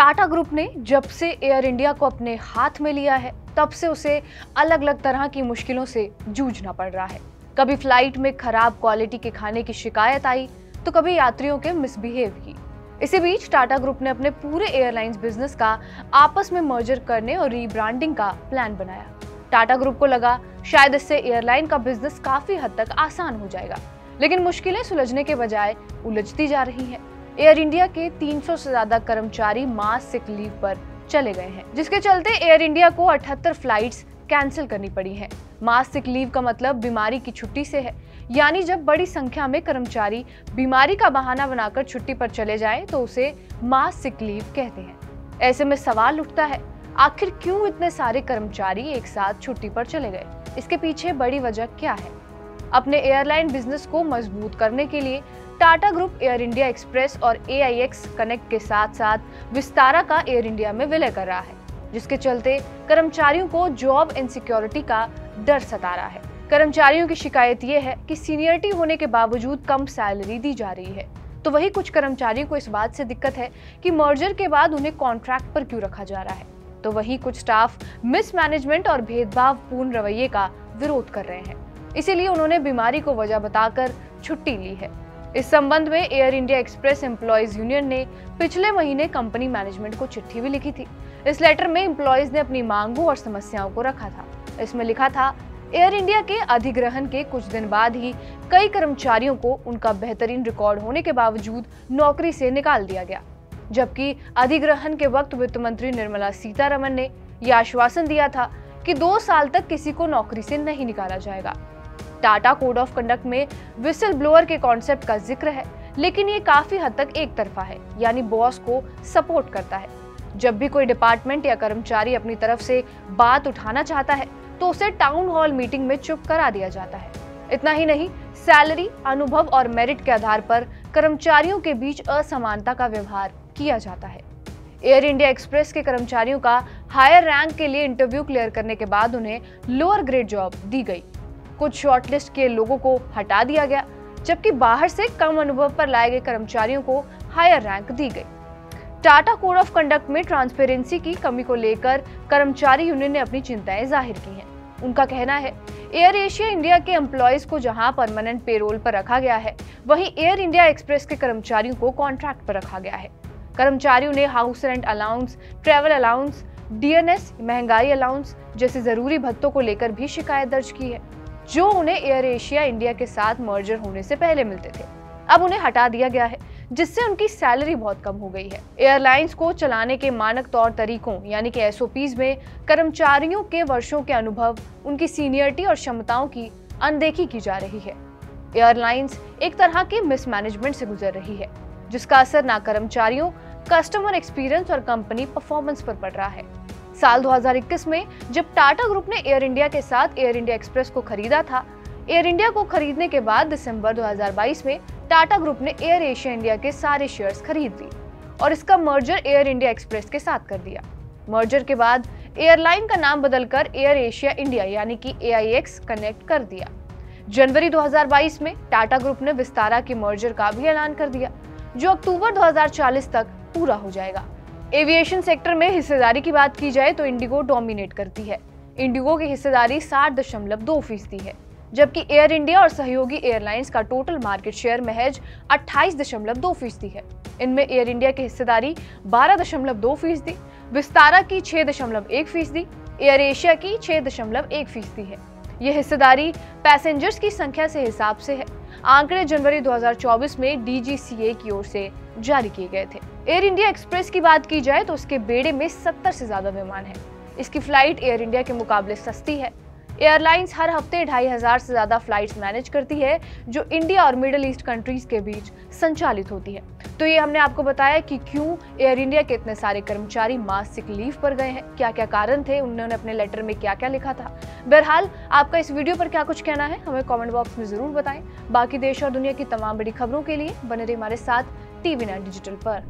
Tata group ने जब से एयर इंडिया को अपने हाथ में लिया है तब से उसे अलग अलग तरह की मुश्किलों से जूझना पड़ रहा है। कभी फ्लाइट में खराब क्वालिटी के खाने की शिकायत आई तो कभी यात्रियों के मिसबिहेव की। इसी बीच टाटा ग्रुप ने अपने पूरे एयरलाइंस बिजनेस का आपस में मर्जर करने और रीब्रांडिंग का प्लान बनाया। टाटा ग्रुप को लगा शायद इससे एयरलाइन का बिजनेस काफी हद तक आसान हो जाएगा, लेकिन मुश्किलें सुलझने के बजाय उलझती जा रही हैं। एयर इंडिया के 300 से ज्यादा कर्मचारी मास सिक लीव पर चले गए हैं, जिसके चलते एयर इंडिया को 78 फ्लाइट्स कैंसिल करनी पड़ी हैं। मास सिक लीव का मतलब बीमारी की छुट्टी से है, यानी जब बड़ी संख्या में कर्मचारी बीमारी का बहाना बनाकर छुट्टी पर चले जाएं तो उसे मास सिक लीव कहते हैं। ऐसे में सवाल उठता है, आखिर क्यों इतने सारे कर्मचारी एक साथ छुट्टी पर चले गए? इसके पीछे बड़ी वजह क्या है? अपने एयरलाइन बिजनेस को मजबूत करने के लिए Tata group air India express और AIX कनेक्ट के साथ साथ विस्तारा का एयर इंडिया में विलय कर रहा है, जिसके चलते कर्मचारियों को जॉब इनसिक्योरिटी का डर सता रहा है। कर्मचारियों की शिकायत ये है कि सीनियरिटी होने के बावजूद कम सैलरी दी जा रही है, तो वही कुछ कर्मचारियों को इस बात से दिक्कत है कि मर्जर के बाद उन्हें कॉन्ट्रैक्ट पर क्यों रखा जा रहा है, तो वही कुछ स्टाफ मिसमैनेजमेंट और भेदभावपूर्ण रवैये का विरोध कर रहे हैं। इसीलिए उन्होंने बीमारी को वजह बताकर छुट्टी ली है। इस संबंध में air India express employees union ने पिछले महीने कंपनी मैनेजमेंट को चिट्ठी भी लिखी थी। इस लेटर में एम्प्लॉयज ने अपनी मांगों और समस्याओं को रखा था। इसमें लिखा था, एयर इंडिया के अधिग्रहण के कुछ दिन बाद ही कई कर्मचारियों को उनका बेहतरीन रिकॉर्ड होने के बावजूद नौकरी से निकाल दिया गया, जबकि अधिग्रहण के वक्त वित्त मंत्री निर्मला सीतारमण ने यह आश्वासन दिया था कि 2 साल तक किसी को नौकरी से नहीं निकाला जाएगा। टाटा कोड ऑफ कंडक्ट में विसल ब्लोअर के कॉन्सेप्ट का जिक्र है, लेकिन ये काफी हद तक एक तरफा है, यानी बॉस को सपोर्ट करता है। जब भी कोई डिपार्टमेंट या कर्मचारी अपनी तरफ से बात उठाना चाहता है तो उसे टाउन हॉल मीटिंग में चुप करा दिया जाता है। इतना ही नहीं, सैलरी, अनुभव और मेरिट के आधार पर कर्मचारियों के बीच असमानता का व्यवहार किया जाता है। एयर इंडिया एक्सप्रेस के कर्मचारियों का हायर रैंक के लिए इंटरव्यू क्लियर करने के बाद उन्हें लोअर ग्रेड जॉब दी गई। कुछ शॉर्टलिस्ट के लोगों को हटा दिया गया, जबकि बाहर से कम अनुभव पर लाए गए कर्मचारियों को हायर रैंक दी गई। टाटा कोड ऑफ कंडक्ट में ट्रांसपेरेंसी की कमी को लेकर कर्मचारी यूनियन ने अपनी चिंताएं जाहिर की हैं। उनका कहना है, एयर एशिया इंडिया के एम्प्लॉयज को जहां परमानेंट पेरोल पर रखा गया है, वहीं एयर इंडिया एक्सप्रेस के कर्मचारियों को कॉन्ट्रैक्ट पर रखा गया है। कर्मचारियों ने house rent allowance, travel allowance, DNS, महंगाई अलाउंस जैसे जरूरी भत्तों को लेकर भी शिकायत दर्ज की है, जो उन्हें एयर एशिया इंडिया के साथ मर्जर होने से पहले मिलते थे। अब उन्हें हटा दिया गया है, जिससे उनकी सैलरी बहुत कम हो गई है। एयरलाइंस को चलाने के मानक तौर तरीकों यानी कि SOPs में कर्मचारियों के वर्षों के अनुभव, उनकी सीनियरिटी और क्षमताओं की अनदेखी की जा रही है। एयरलाइंस एक तरह के मिसमैनेजमेंट से गुजर रही है, जिसका असर ना कर्मचारियों, कस्टमर एक्सपीरियंस और कंपनी परफॉर्मेंस पर पड़ रहा है। साल 2021 में जब टाटा ग्रुप ने एयर इंडिया के साथ एयर इंडिया एक्सप्रेस को खरीदा था, एयर इंडिया को खरीदने के बाद दिसंबर 2022 में टाटा ग्रुप ने एयर एशिया इंडिया के सारे शेयर्स खरीद लिए और इसका मर्जर एयर इंडिया एक्सप्रेस के साथ कर दिया। मर्जर के बाद एयरलाइन का नाम बदलकर एयर एशिया इंडिया यानी कि AIX कनेक्ट कर दिया। जनवरी 2022 में टाटा ग्रुप ने विस्तारा के मर्जर का भी ऐलान कर दिया, जो अक्टूबर 2040 तक पूरा हो जाएगा। एविएशन सेक्टर में हिस्सेदारी की बात की जाए तो इंडिगो डोमिनेट करती है। इंडिगो की हिस्सेदारी 60.2% है, जबकि एयर इंडिया और सहयोगी एयरलाइंस का टोटल मार्केट शेयर महज 28.2% है। इनमें एयर इंडिया की हिस्सेदारी 12.2%, विस्तारा की 6.1%, एयर एशिया की 6.1% है। यह हिस्सेदारी पैसेंजर्स की संख्या से हिसाब से है। आंकड़े जनवरी 2024 में DGCA की ओर से जारी किए गए थे। एयर इंडिया एक्सप्रेस की बात की जाए तो उसके बेड़े में 70 से ज्यादा विमान हैं। इसकी फ्लाइट एयर इंडिया के मुकाबले सस्ती है। एयरलाइंस हर हफ्ते 2500 से ज्यादा फ्लाइट्स मैनेज करती है, जो इंडिया और मिडिल ईस्ट कंट्रीज के बीच संचालित होती है। तो ये हमने आपको बताया कि क्यों एयर इंडिया के इतने सारे कर्मचारी मास सिक लीव पर गए हैं, क्या क्या कारण थे, उन्होंने अपने लेटर में क्या क्या लिखा था। बहरहाल आपका इस वीडियो पर क्या कुछ कहना है, हमें कमेंट बॉक्स में जरूर बताएं। बाकी देश और दुनिया की तमाम बड़ी खबरों के लिए बने रहिए हमारे साथ TV9 डिजिटल पर।